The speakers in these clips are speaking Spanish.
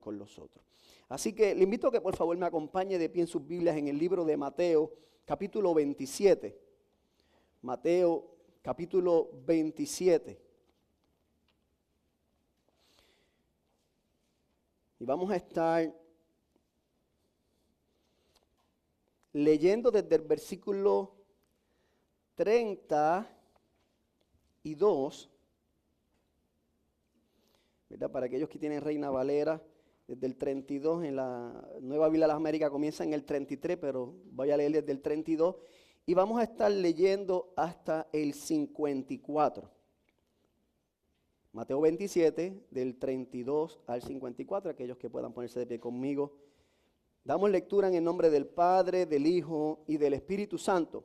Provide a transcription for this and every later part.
con los otros. Así que le invito a que por favor me acompañe de pie en sus Biblias en el libro de Mateo, capítulo 27. Mateo, capítulo 27. Y vamos a estar leyendo desde el versículo 32, ¿verdad? Para aquellos que tienen Reina Valera, desde el 32, en la Nueva Biblia de las Américas comienza en el 33, pero voy a leer desde el 32. Y vamos a estar leyendo hasta el 54. Mateo 27, del 32 al 54, aquellos que puedan ponerse de pie conmigo. Damos lectura en el nombre del Padre, del Hijo y del Espíritu Santo.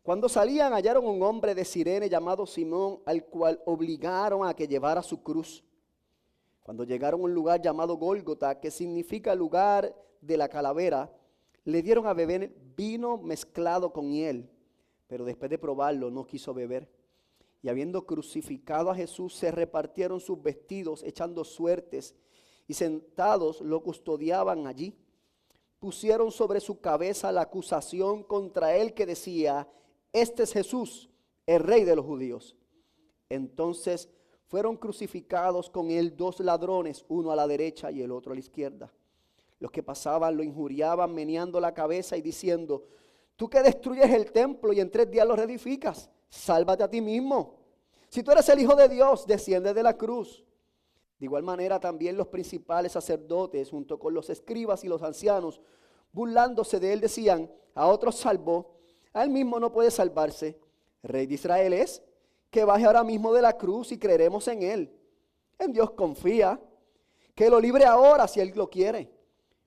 Cuando salían, hallaron un hombre de Cirene llamado Simón, al cual obligaron a que llevara su cruz. Cuando llegaron a un lugar llamado Gólgota, que significa lugar de la calavera, le dieron a beber vino mezclado con hiel, pero después de probarlo no quiso beber. Y habiendo crucificado a Jesús, se repartieron sus vestidos, echando suertes, y sentados lo custodiaban allí. Pusieron sobre su cabeza la acusación contra él que decía: este es Jesús, el rey de los judíos. Entonces fueron crucificados con él 2 ladrones, uno a la derecha y el otro a la izquierda. Los que pasaban lo injuriaban, meneando la cabeza y diciendo: tú que destruyes el templo y en 3 días lo reedificas, sálvate a ti mismo. Si tú eres el Hijo de Dios, desciende de la cruz. De igual manera también los principales sacerdotes, junto con los escribas y los ancianos, burlándose de él, decían: a otros salvó, a él mismo no puede salvarse. El rey de Israel es, que baje ahora mismo de la cruz y creeremos en él. En Dios confía, que lo libre ahora si él lo quiere,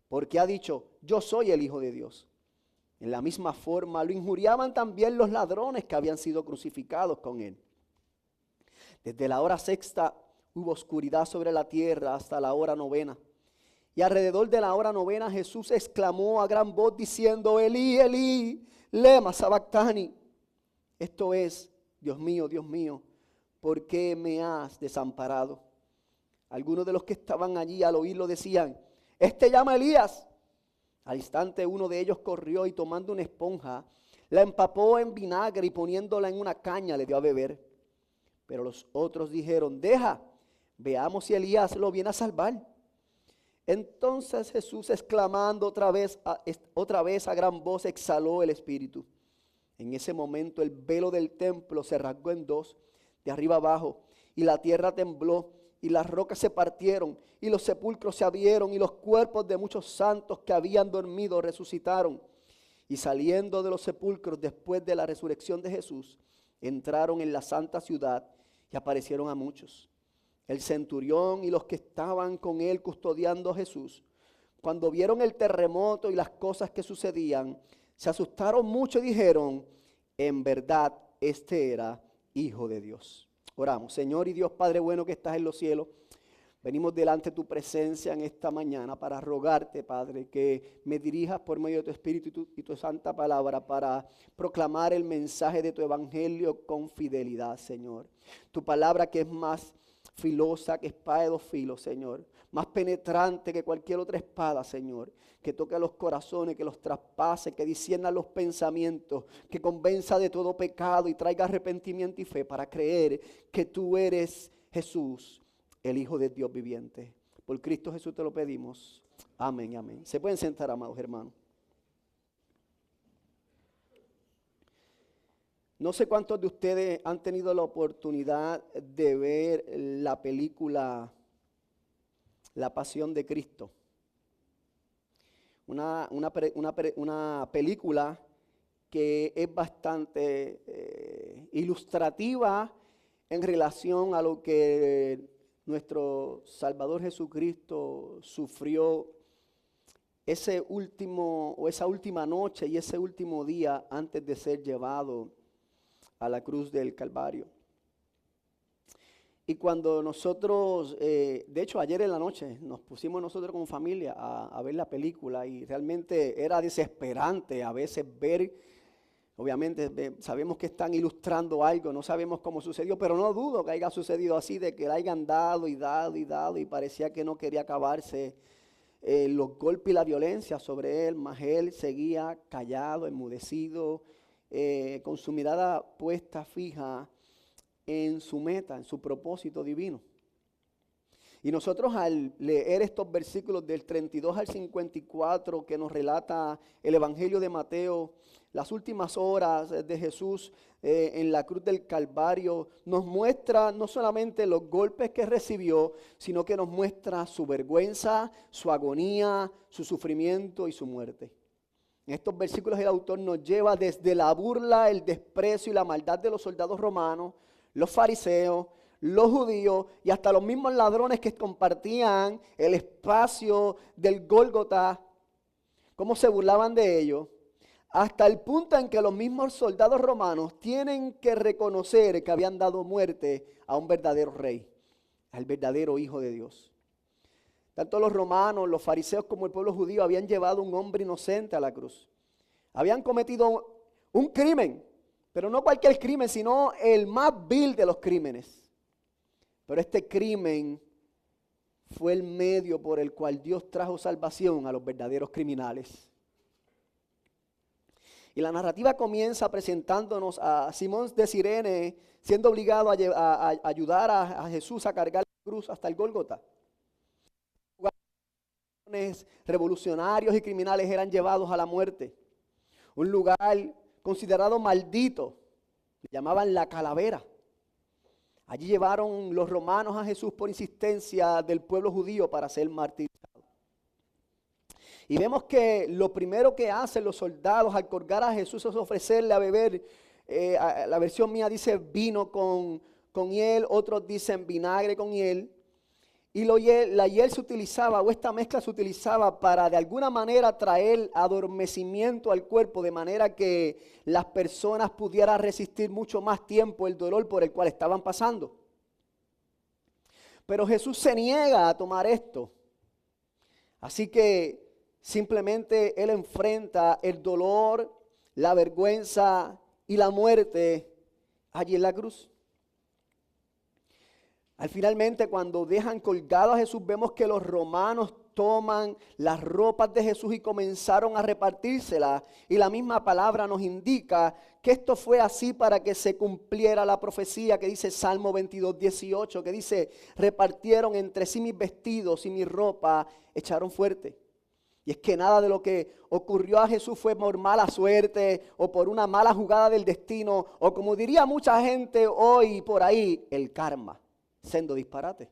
porque ha dicho: yo soy el Hijo de Dios. En la misma forma lo injuriaban también los ladrones que habían sido crucificados con él. Desde la hora 6ª hubo oscuridad sobre la tierra hasta la hora 9ª. Y alrededor de la hora 9ª Jesús exclamó a gran voz diciendo: Elí, Elí, lema sabactani. Esto es: Dios mío, ¿por qué me has desamparado? Algunos de los que estaban allí al oírlo decían: este llama a Elías. Al instante uno de ellos corrió y tomando una esponja, la empapó en vinagre y poniéndola en una caña le dio a beber. Pero los otros dijeron: deja, veamos si Elías lo viene a salvar. Entonces Jesús, exclamando otra vez a gran voz, exhaló el espíritu. En ese momento el velo del templo se rasgó en 2, de arriba abajo, y la tierra tembló, y las rocas se partieron, y los sepulcros se abrieron, y los cuerpos de muchos santos que habían dormido resucitaron. Y saliendo de los sepulcros después de la resurrección de Jesús, entraron en la santa ciudad y aparecieron a muchos. El centurión y los que estaban con él custodiando a Jesús, cuando vieron el terremoto y las cosas que sucedían, se asustaron mucho y dijeron: en verdad, este era Hijo de Dios. Oramos. Señor y Dios Padre bueno que estás en los cielos, venimos delante de tu presencia en esta mañana para rogarte, Padre, que me dirijas por medio de tu Espíritu y tu santa palabra para proclamar el mensaje de tu evangelio con fidelidad, Señor. Tu palabra que es más filosa que espada de 2 filos, Señor, más penetrante que cualquier otra espada, Señor, que toque a los corazones, que los traspase, que discierna los pensamientos, que convenza de todo pecado y traiga arrepentimiento y fe para creer que tú eres Jesús, el Hijo de Dios viviente. Por Cristo Jesús te lo pedimos. Amén, amén. Se pueden sentar, amados hermanos. No sé cuántos de ustedes han tenido la oportunidad de ver la película La Pasión de Cristo. Una película que es bastante ilustrativa en relación a lo que nuestro Salvador Jesucristo sufrió esa última noche y ese último día antes de ser llevado a la cruz del Calvario. Y cuando nosotros, de hecho ayer en la noche nos pusimos nosotros como familia a ver la película y realmente era desesperante a veces ver Obviamente sabemos que están ilustrando algo, no sabemos cómo sucedió, pero no dudo que haya sucedido así, de que le hayan dado y dado y dado y parecía que no quería acabarse los golpes y la violencia sobre él, mas él seguía callado, enmudecido, con su mirada puesta fija en su meta, en su propósito divino. Y nosotros al leer estos versículos del 32 al 54 que nos relata el Evangelio de Mateo, las últimas horas de Jesús en la cruz del Calvario, nos muestra no solamente los golpes que recibió, sino que nos muestra su vergüenza, su agonía, su sufrimiento y su muerte. En estos versículos el autor nos lleva desde la burla, el desprecio y la maldad de los soldados romanos, los fariseos, los judíos y hasta los mismos ladrones que compartían el espacio del Gólgota, cómo se burlaban de ellos, hasta el punto en que los mismos soldados romanos tienen que reconocer que habían dado muerte a un verdadero rey, al verdadero Hijo de Dios. Tanto los romanos, los fariseos como el pueblo judío habían llevado a un hombre inocente a la cruz. Habían cometido un crimen, pero no cualquier crimen, sino el más vil de los crímenes. Pero este crimen fue el medio por el cual Dios trajo salvación a los verdaderos criminales. Y la narrativa comienza presentándonos a Simón de Cirene siendo obligado a ayudar a Jesús a cargar la cruz hasta el Gólgota. Revolucionarios y criminales eran llevados a la muerte. Un lugar considerado maldito, le llamaban la calavera. Allí llevaron los romanos a Jesús por insistencia del pueblo judío para ser martirizado. Y vemos que lo primero que hacen los soldados al colgar a Jesús es ofrecerle a beber. La versión mía dice vino con hiel, otros dicen vinagre con hiel. Y la hiel se utilizaba, o esta mezcla se utilizaba para de alguna manera traer adormecimiento al cuerpo, de manera que las personas pudieran resistir mucho más tiempo el dolor por el cual estaban pasando. Pero Jesús se niega a tomar esto. Así que simplemente Él enfrenta el dolor, la vergüenza y la muerte allí en la cruz. Finalmente, cuando dejan colgado a Jesús, vemos que los romanos toman las ropas de Jesús y comenzaron a repartírselas. Y la misma palabra nos indica que esto fue así para que se cumpliera la profecía que dice Salmo 22, 18, que dice, repartieron entre sí mis vestidos y mi ropa, echaron fuerte. Y es que nada de lo que ocurrió a Jesús fue por mala suerte o por una mala jugada del destino o, como diría mucha gente hoy por ahí, el karma. Siendo disparate.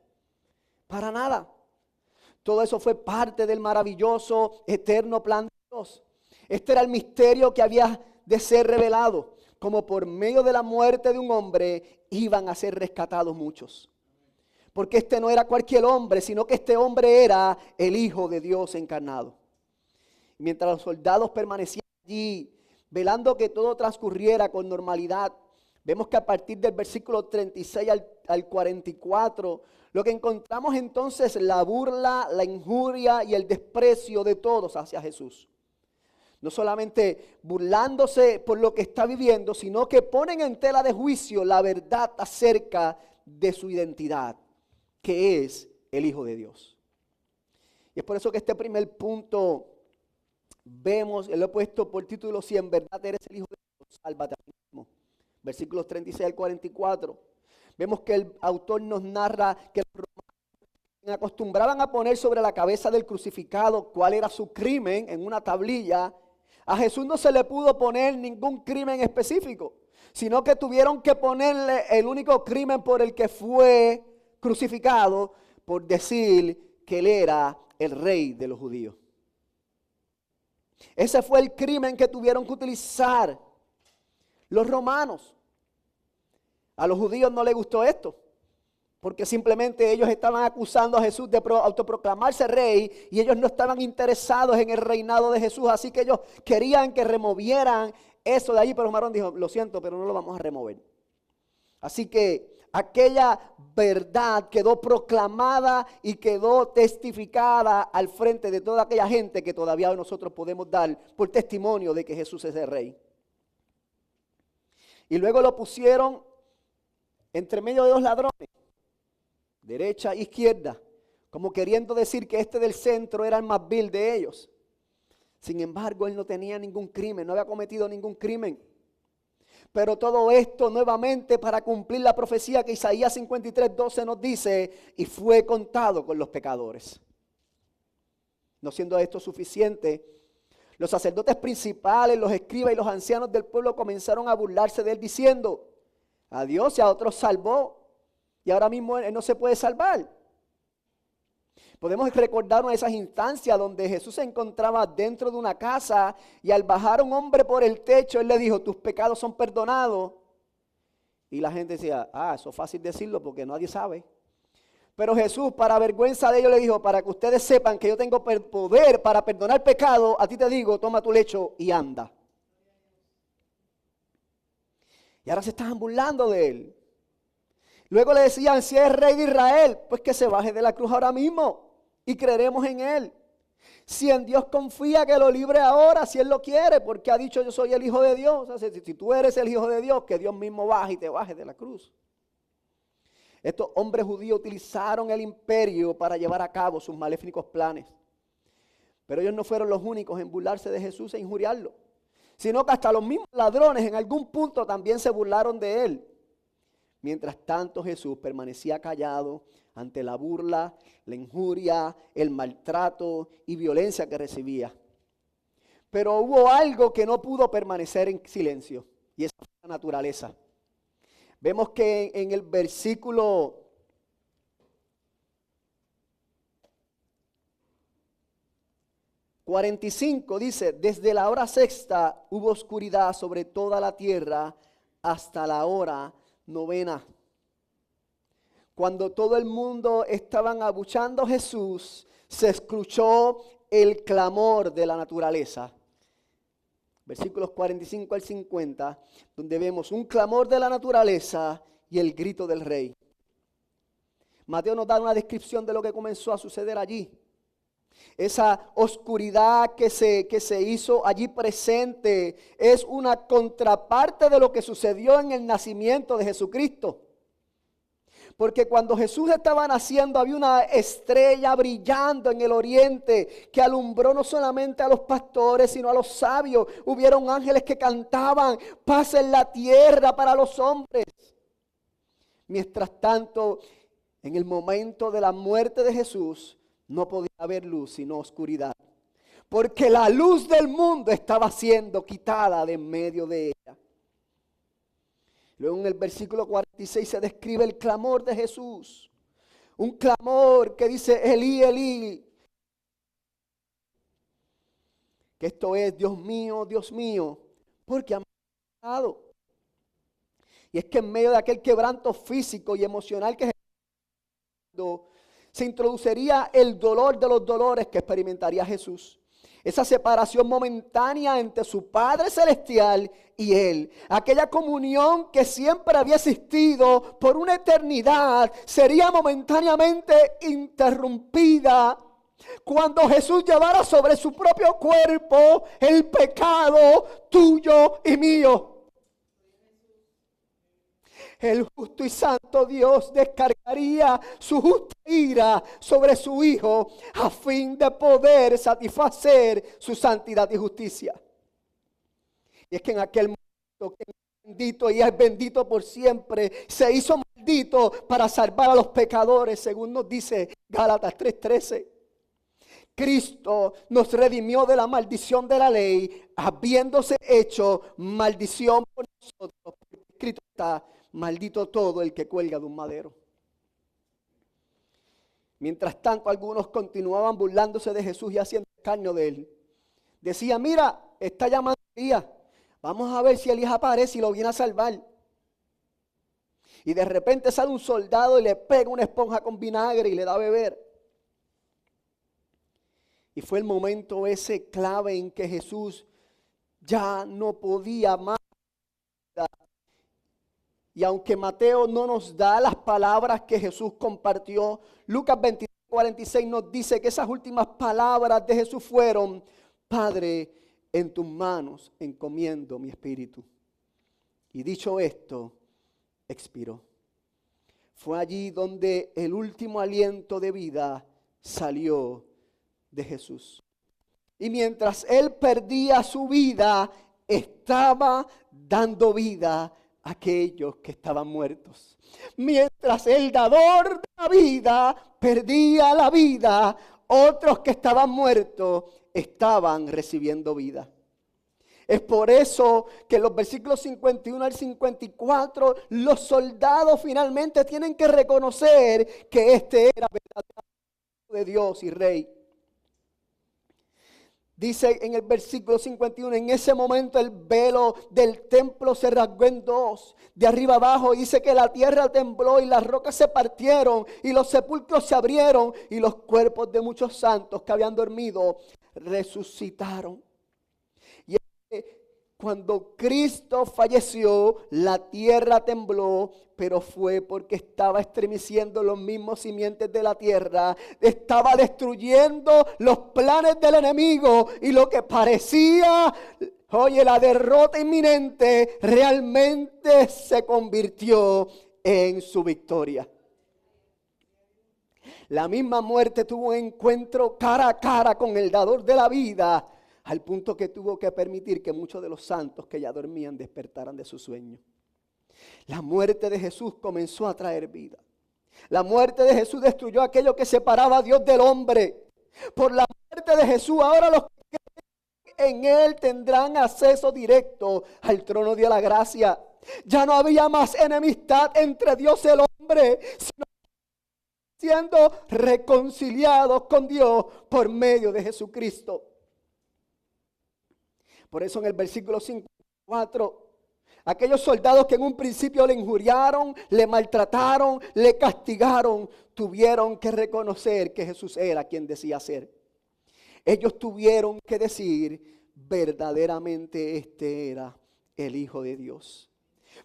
Para nada. Todo eso fue parte del maravilloso, eterno plan de Dios. Este era el misterio que había de ser revelado. Como por medio de la muerte de un hombre iban a ser rescatados muchos. Porque este no era cualquier hombre, sino que este hombre era el Hijo de Dios encarnado. Y mientras los soldados permanecían allí, velando que todo transcurriera con normalidad, vemos que a partir del versículo 36 al 44, lo que encontramos entonces es la burla, la injuria y el desprecio de todos hacia Jesús. No solamente burlándose por lo que está viviendo, sino que ponen en tela de juicio la verdad acerca de su identidad, que es el Hijo de Dios. Y es por eso que este primer punto vemos, lo he puesto por título, si en verdad eres el Hijo de Dios, sálvate a ti mismo. Versículos 36 al 44. Vemos que el autor nos narra que los romanos acostumbraban a poner sobre la cabeza del crucificado cuál era su crimen en una tablilla. A Jesús no se le pudo poner ningún crimen específico, sino que tuvieron que ponerle el único crimen por el que fue crucificado, por decir que él era el rey de los judíos. Ese fue el crimen que tuvieron que utilizar los romanos. A los judíos no les gustó esto, porque simplemente ellos estaban acusando a Jesús de autoproclamarse rey y ellos no estaban interesados en el reinado de Jesús, así que ellos querían que removieran eso de allí, pero Marón dijo, lo siento, pero no lo vamos a remover. Así que aquella verdad quedó proclamada y quedó testificada al frente de toda aquella gente que todavía nosotros podemos dar por testimonio de que Jesús es el rey. y luego lo pusieron entre medio de dos ladrones, derecha e izquierda, como queriendo decir que este del centro era el más vil de ellos. Sin embargo, él no tenía ningún crimen, no había cometido ningún crimen. Pero todo esto nuevamente para cumplir la profecía que Isaías 53:12 nos dice, y fue contado con los pecadores. No siendo esto suficiente, los sacerdotes principales, los escribas y los ancianos del pueblo comenzaron a burlarse de él diciendo, a Dios y a otros salvó, y ahora mismo él no se puede salvar. Podemos recordarnos de esas instancias donde Jesús se encontraba dentro de una casa y al bajar un hombre por el techo, él le dijo, tus pecados son perdonados. Y la gente decía, eso es fácil decirlo porque nadie sabe. Pero Jesús, para vergüenza de ellos, le dijo, para que ustedes sepan que yo tengo poder para perdonar pecado, a ti te digo, toma tu lecho y anda. Y ahora se estaban burlando de él. Luego le decían, si es rey de Israel, pues que se baje de la cruz ahora mismo y creeremos en él. Si en Dios confía, que lo libre ahora, si él lo quiere, porque ha dicho yo soy el Hijo de Dios. O sea, si tú eres el Hijo de Dios, que Dios mismo baje y te baje de la cruz. Estos hombres judíos utilizaron el imperio para llevar a cabo sus maléficos planes. Pero ellos no fueron los únicos en burlarse de Jesús e injuriarlo, sino que hasta los mismos ladrones en algún punto también se burlaron de él. Mientras tanto Jesús permanecía callado ante la burla, la injuria, el maltrato y violencia que recibía. Pero hubo algo que no pudo permanecer en silencio, y esa fue la naturaleza. Vemos que en el versículo 45 dice, desde la hora sexta hubo oscuridad sobre toda la tierra hasta la hora novena. Cuando todo el mundo estaban abuchando a Jesús, se escuchó el clamor de la naturaleza. Versículos 45 al 50, donde vemos un clamor de la naturaleza y el grito del rey. Mateo nos da una descripción de lo que comenzó a suceder allí. Esa oscuridad que se hizo allí presente es una contraparte de lo que sucedió en el nacimiento de Jesucristo. Porque cuando Jesús estaba naciendo había una estrella brillando en el oriente que alumbró no solamente a los pastores sino a los sabios. Hubieron ángeles que cantaban paz en la tierra para los hombres. Mientras tanto, en el momento de la muerte de Jesús no podía haber luz sino oscuridad. Porque la luz del mundo estaba siendo quitada de en medio de ella. Luego en el versículo 46 se describe el clamor de Jesús. Un clamor que dice, Elí, Elí. Que esto es, Dios mío, porque han matado. Y es que en medio de aquel quebranto físico y emocional que se introduciría el dolor de los dolores que experimentaría Jesús. Esa separación momentánea entre su Padre Celestial y Él. Aquella comunión que siempre había existido por una eternidad sería momentáneamente interrumpida cuando Jesús llevara sobre su propio cuerpo el pecado tuyo y mío. El justo y santo Dios descargaría su justa ira sobre su Hijo a fin de poder satisfacer su santidad y justicia. Y es que en aquel momento que es bendito y es bendito por siempre, se hizo maldito para salvar a los pecadores, según nos dice Gálatas 3:13. Cristo nos redimió de la maldición de la ley, habiéndose hecho maldición por nosotros, porque escrito está, maldito todo el que cuelga de un madero. Mientras tanto, algunos continuaban burlándose de Jesús y haciendo escarnio de él. Decían, mira, está llamando a Elías. Vamos a ver si Elías aparece y lo viene a salvar. Y de repente sale un soldado y le pega una esponja con vinagre y le da a beber. Y fue el momento ese clave en que Jesús ya no podía más. Y aunque Mateo no nos da las palabras que Jesús compartió, Lucas 23:46 nos dice que esas últimas palabras de Jesús fueron, Padre, en tus manos encomiendo mi espíritu. Y dicho esto, expiró. Fue allí donde el último aliento de vida salió de Jesús. Y mientras él perdía su vida, estaba dando vida a aquellos que estaban muertos. Mientras el dador de la vida perdía la vida, otros que estaban muertos estaban recibiendo vida. Es por eso que en los versículos 51 al 54, los soldados finalmente tienen que reconocer que este era verdadero de Dios y Rey. Dice en el versículo 51, en ese momento el velo del templo se rasgó en dos, de arriba abajo. Dice que la tierra tembló y las rocas se partieron y los sepulcros se abrieron y los cuerpos de muchos santos que habían dormido resucitaron. Y cuando Cristo falleció, la tierra tembló, pero fue porque estaba estremeciendo los mismos simientes de la tierra. Estaba destruyendo los planes del enemigo y lo que parecía, la derrota inminente, realmente se convirtió en su victoria. La misma muerte tuvo un encuentro cara a cara con el dador de la vida, al punto que tuvo que permitir que muchos de los santos que ya dormían despertaran de su sueño. La muerte de Jesús comenzó a traer vida. La muerte de Jesús destruyó aquello que separaba a Dios del hombre. Por la muerte de Jesús, ahora los que creen en Él tendrán acceso directo al trono de la gracia. Ya no había más enemistad entre Dios y el hombre, sino siendo reconciliados con Dios por medio de Jesucristo. Por eso en el versículo 54, aquellos soldados que en un principio le injuriaron, le maltrataron, le castigaron, tuvieron que reconocer que Jesús era quien decía ser. Ellos tuvieron que decir, verdaderamente este era el Hijo de Dios.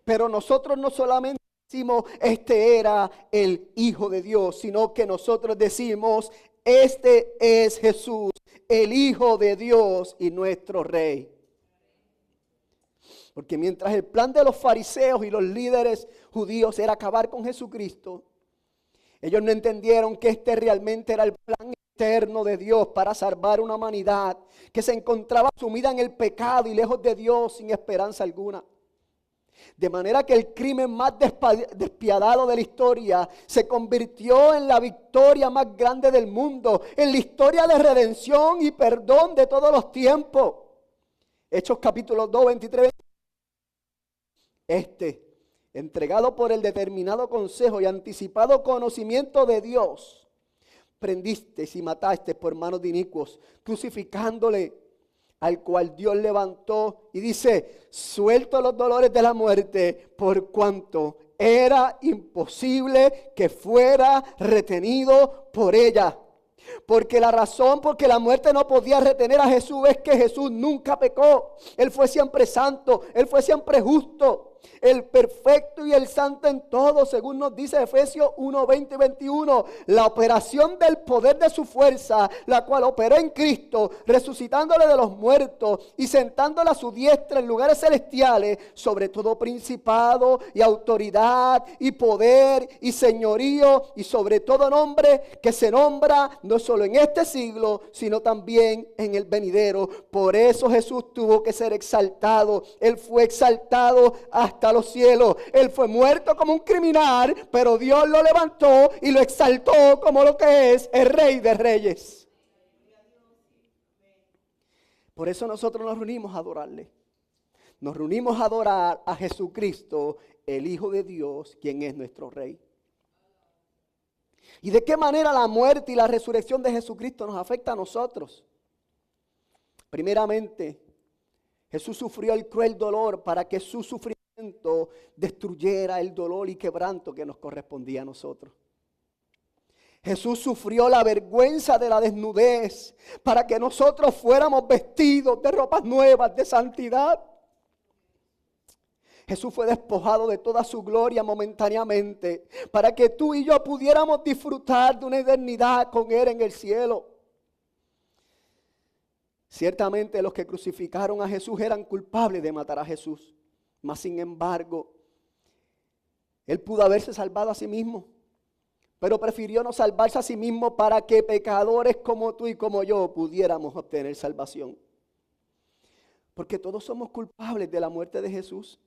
Pero nosotros no solamente decimos, este era el Hijo de Dios, sino que nosotros decimos, este es Jesús, el Hijo de Dios y nuestro Rey. Porque mientras el plan de los fariseos y los líderes judíos era acabar con Jesucristo, ellos no entendieron que este realmente era el plan eterno de Dios para salvar una humanidad que se encontraba sumida en el pecado y lejos de Dios sin esperanza alguna. De manera que el crimen más despiadado de la historia se convirtió en la victoria más grande del mundo, en la historia de redención y perdón de todos los tiempos. Hechos capítulo 2, 23. Entregado por el determinado consejo y anticipado conocimiento de Dios, prendisteis y matasteis por manos de inicuos, crucificándole, al cual Dios levantó, y dice, suelto los dolores de la muerte, por cuanto era imposible que fuera retenido por ella. Porque la razón por que la muerte no podía retener a Jesús es que Jesús nunca pecó. Él fue siempre santo, Él fue siempre justo, el perfecto y el santo en todo, según nos dice Efesios 1, 20 y 21. La operación del poder de su fuerza, la cual operó en Cristo, resucitándole de los muertos y sentándole a su diestra en lugares celestiales, sobre todo principado y autoridad y poder y señorío y sobre todo nombre que se nombra no solo en este siglo, sino también en el venidero. Por eso Jesús tuvo que ser exaltado. Él fue exaltado hasta los cielos. Él fue muerto como un criminal, pero Dios lo levantó y lo exaltó como lo que es el Rey de Reyes. Por eso nosotros nos reunimos a adorarle. Nos reunimos a adorar a Jesucristo, el Hijo de Dios, quien es nuestro Rey. ¿Y de qué manera la muerte y la resurrección de Jesucristo nos afecta a nosotros? Primeramente, Jesús sufrió el cruel dolor para que su sufrimiento destruyera el dolor y quebranto que nos correspondía a nosotros. Jesús sufrió la vergüenza de la desnudez para que nosotros fuéramos vestidos de ropas nuevas de santidad. Jesús fue despojado de toda su gloria momentáneamente para que tú y yo pudiéramos disfrutar de una eternidad con Él en el cielo. Ciertamente los que crucificaron a Jesús eran culpables de matar a Jesús. Mas sin embargo, Él pudo haberse salvado a sí mismo, pero prefirió no salvarse a sí mismo para que pecadores como tú y como yo pudiéramos obtener salvación. Porque todos somos culpables de la muerte de Jesús.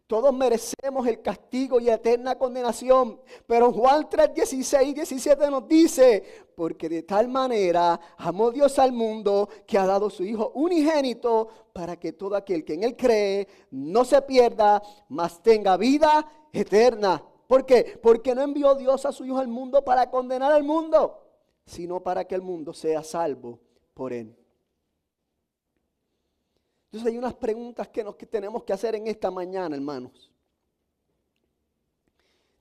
Todos merecemos el castigo y eterna condenación. Pero Juan 3, 16 y 17 nos dice, porque de tal manera amó Dios al mundo que ha dado su Hijo unigénito para que todo aquel que en Él cree no se pierda, mas tenga vida eterna. ¿Por qué? Porque no envió Dios a su Hijo al mundo para condenar al mundo, sino para que el mundo sea salvo por Él. Entonces hay unas preguntas que tenemos que hacer en esta mañana, hermanos.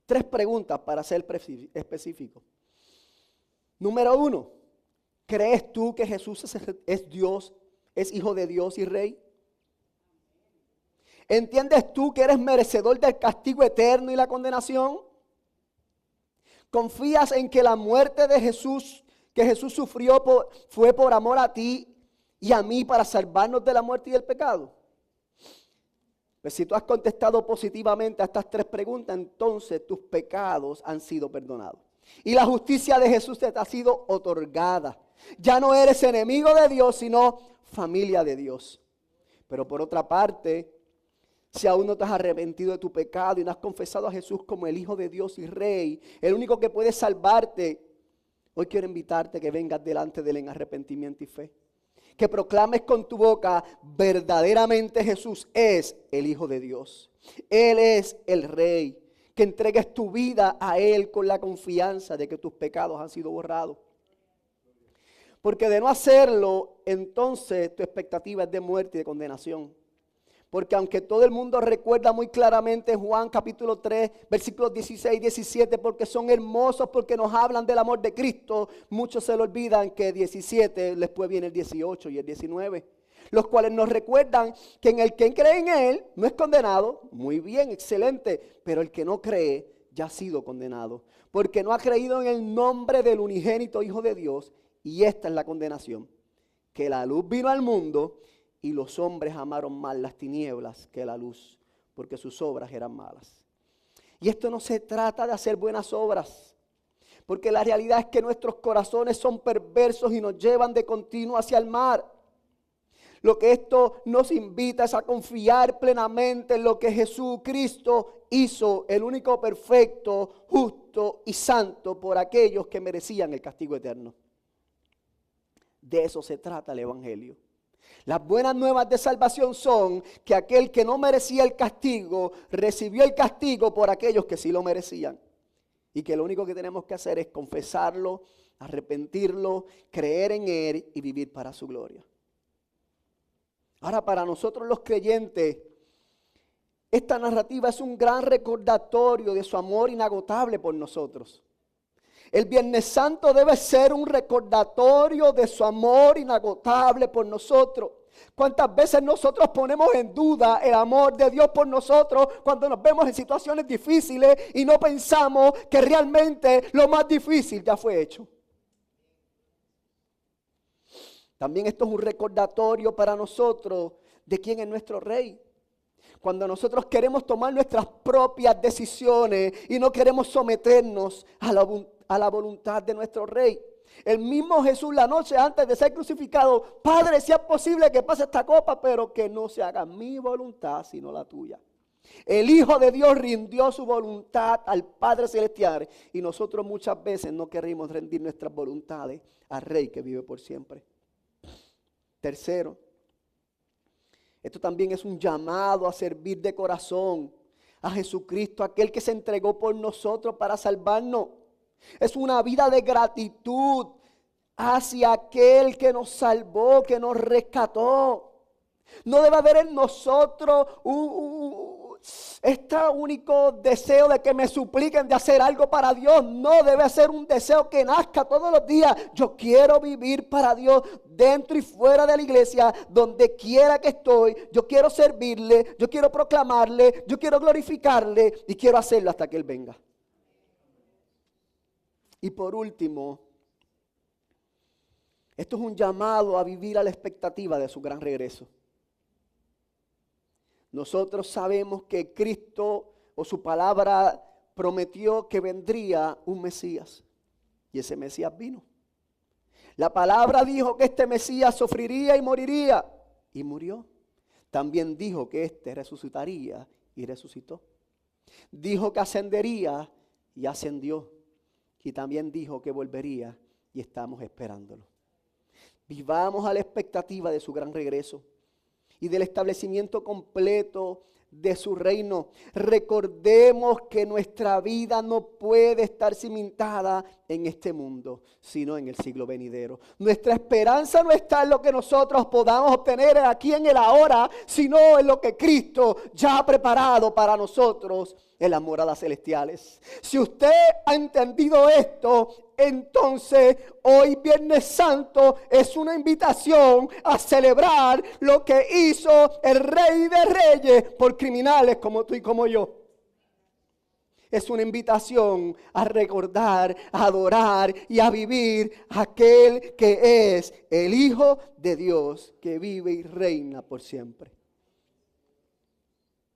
3 preguntas para ser específico. Número 1, ¿crees tú que Jesús es Dios, es Hijo de Dios y Rey? ¿Entiendes tú que eres merecedor del castigo eterno y la condenación? ¿Confías en que la muerte de Jesús, que Jesús sufrió fue por amor a ti y a mí para salvarnos de la muerte y del pecado? Pues si tú has contestado positivamente a estas 3 preguntas, entonces tus pecados han sido perdonados. Y la justicia de Jesús te ha sido otorgada. Ya no eres enemigo de Dios, sino familia de Dios. Pero por otra parte, si aún no te has arrepentido de tu pecado y no has confesado a Jesús como el Hijo de Dios y Rey, el único que puede salvarte, hoy quiero invitarte a que vengas delante de Él en arrepentimiento y fe. Que proclames con tu boca, verdaderamente Jesús es el Hijo de Dios. Él es el Rey. Que entregues tu vida a Él con la confianza de que tus pecados han sido borrados. Porque de no hacerlo, entonces tu expectativa es de muerte y de condenación. Porque aunque todo el mundo recuerda muy claramente Juan capítulo 3, versículos 16 y 17, porque son hermosos, porque nos hablan del amor de Cristo, muchos se le olvidan que 17, después viene el 18 y el 19, los cuales nos recuerdan que en el que cree en Él no es condenado. Muy bien, excelente, pero el que no cree ya ha sido condenado, porque no ha creído en el nombre del unigénito Hijo de Dios, y esta es la condenación, que la luz vino al mundo, y los hombres amaron más las tinieblas que la luz, porque sus obras eran malas. Y esto no se trata de hacer buenas obras, porque la realidad es que nuestros corazones son perversos y nos llevan de continuo hacia el mar. Lo que esto nos invita es a confiar plenamente en lo que Jesucristo hizo, el único perfecto, justo y santo por aquellos que merecían el castigo eterno. De eso se trata el Evangelio. Las buenas nuevas de salvación son que aquel que no merecía el castigo, recibió el castigo por aquellos que sí lo merecían. Y que lo único que tenemos que hacer es confesarlo, arrepentirlo, creer en Él y vivir para su gloria. Ahora, para nosotros los creyentes, esta narrativa es un gran recordatorio de su amor inagotable por nosotros. El Viernes Santo debe ser un recordatorio de su amor inagotable por nosotros. ¿Cuántas veces nosotros ponemos en duda el amor de Dios por nosotros cuando nos vemos en situaciones difíciles y no pensamos que realmente lo más difícil ya fue hecho? También esto es un recordatorio para nosotros de quién es nuestro Rey. Cuando nosotros queremos tomar nuestras propias decisiones y no queremos someternos a la voluntad de nuestro Rey. El mismo Jesús la noche antes de ser crucificado: Padre, si es posible que pase esta copa, pero que no se haga mi voluntad sino la tuya. El Hijo de Dios rindió su voluntad al Padre Celestial y nosotros muchas veces no queremos rendir nuestras voluntades al Rey que vive por siempre. Tercero, esto también es un llamado a servir de corazón a Jesucristo, aquel que se entregó por nosotros para salvarnos. Es una vida de gratitud hacia aquel que nos salvó, que nos rescató. No debe haber en nosotros este único deseo de que me supliquen de hacer algo para Dios. No, debe ser un deseo que nazca todos los días. Yo quiero vivir para Dios dentro y fuera de la iglesia, donde quiera que estoy. Yo quiero servirle, yo quiero proclamarle, yo quiero glorificarle y quiero hacerlo hasta que Él venga. Y por último, esto es un llamado a vivir a la expectativa de su gran regreso. Nosotros sabemos que Cristo o su palabra prometió que vendría un Mesías. Y ese Mesías vino. La palabra dijo que este Mesías sufriría y moriría. Y murió. También dijo que este resucitaría y resucitó. Dijo que ascendería y ascendió. Y también dijo que volvería y estamos esperándolo. Vivamos a la expectativa de su gran regreso y del establecimiento completo de su reino. Recordemos que nuestra vida no puede estar cimentada en este mundo, sino en el siglo venidero. Nuestra esperanza no está en lo que nosotros podamos obtener aquí en el ahora, sino en lo que Cristo ya ha preparado para nosotros en las moradas celestiales. Si usted ha entendido esto, entonces hoy Viernes Santo es una invitación a celebrar lo que hizo el Rey de Reyes por criminales como tú y como yo. Es una invitación a recordar, a adorar y a vivir aquel que es el Hijo de Dios, que vive y reina por siempre.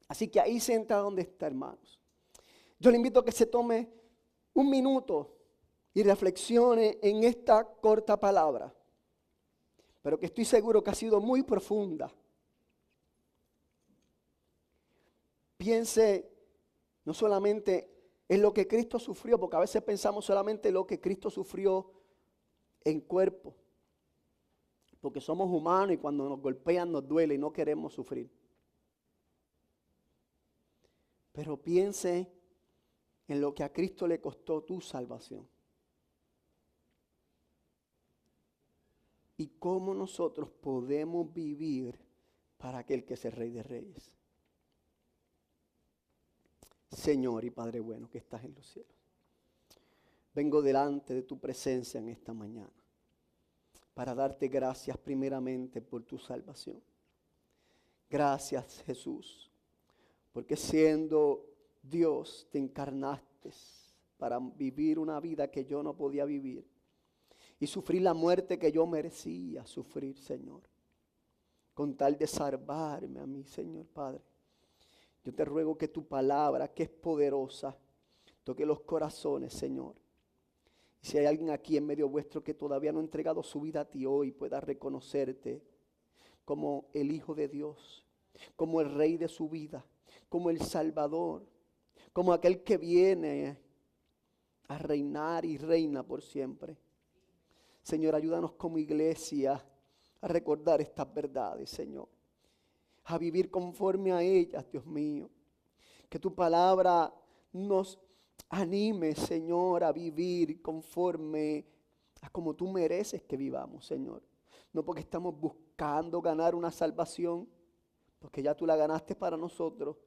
Así que ahí senta donde está, hermanos. Yo le invito a que se tome un minuto y reflexione en esta corta palabra, pero que estoy seguro que ha sido muy profunda. Piense no solamente en lo que Cristo sufrió, porque a veces pensamos solamente en lo que Cristo sufrió en cuerpo, porque somos humanos y cuando nos golpean nos duele y no queremos sufrir. Pero piense en lo que a Cristo le costó tu salvación. Y cómo nosotros podemos vivir para aquel que es el Rey de Reyes. Señor y Padre bueno que estás en los cielos, vengo delante de tu presencia en esta mañana para darte gracias primeramente por tu salvación. Gracias, Jesús, porque siendo Dios te encarnaste para vivir una vida que yo no podía vivir y sufrir la muerte que yo merecía sufrir, Señor, con tal de salvarme a mí, Señor Padre. Yo te ruego que tu palabra, que es poderosa, toque los corazones, Señor. Y si hay alguien aquí en medio vuestro que todavía no ha entregado su vida a ti hoy, pueda reconocerte como el Hijo de Dios, como el Rey de su vida, como el Salvador, como aquel que viene a reinar y reina por siempre. Señor, ayúdanos como iglesia a recordar estas verdades, Señor, a vivir conforme a ellas, Dios mío. Que tu palabra nos anime, Señor, a vivir conforme a como tú mereces que vivamos, Señor. No porque estamos buscando ganar una salvación, porque ya tú la ganaste para nosotros,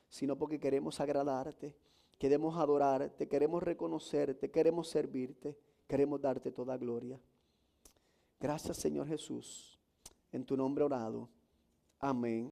sino porque queremos agradarte, queremos adorarte, queremos reconocerte, queremos servirte, queremos darte toda gloria. Gracias, Señor Jesús, en tu nombre orado. Amén.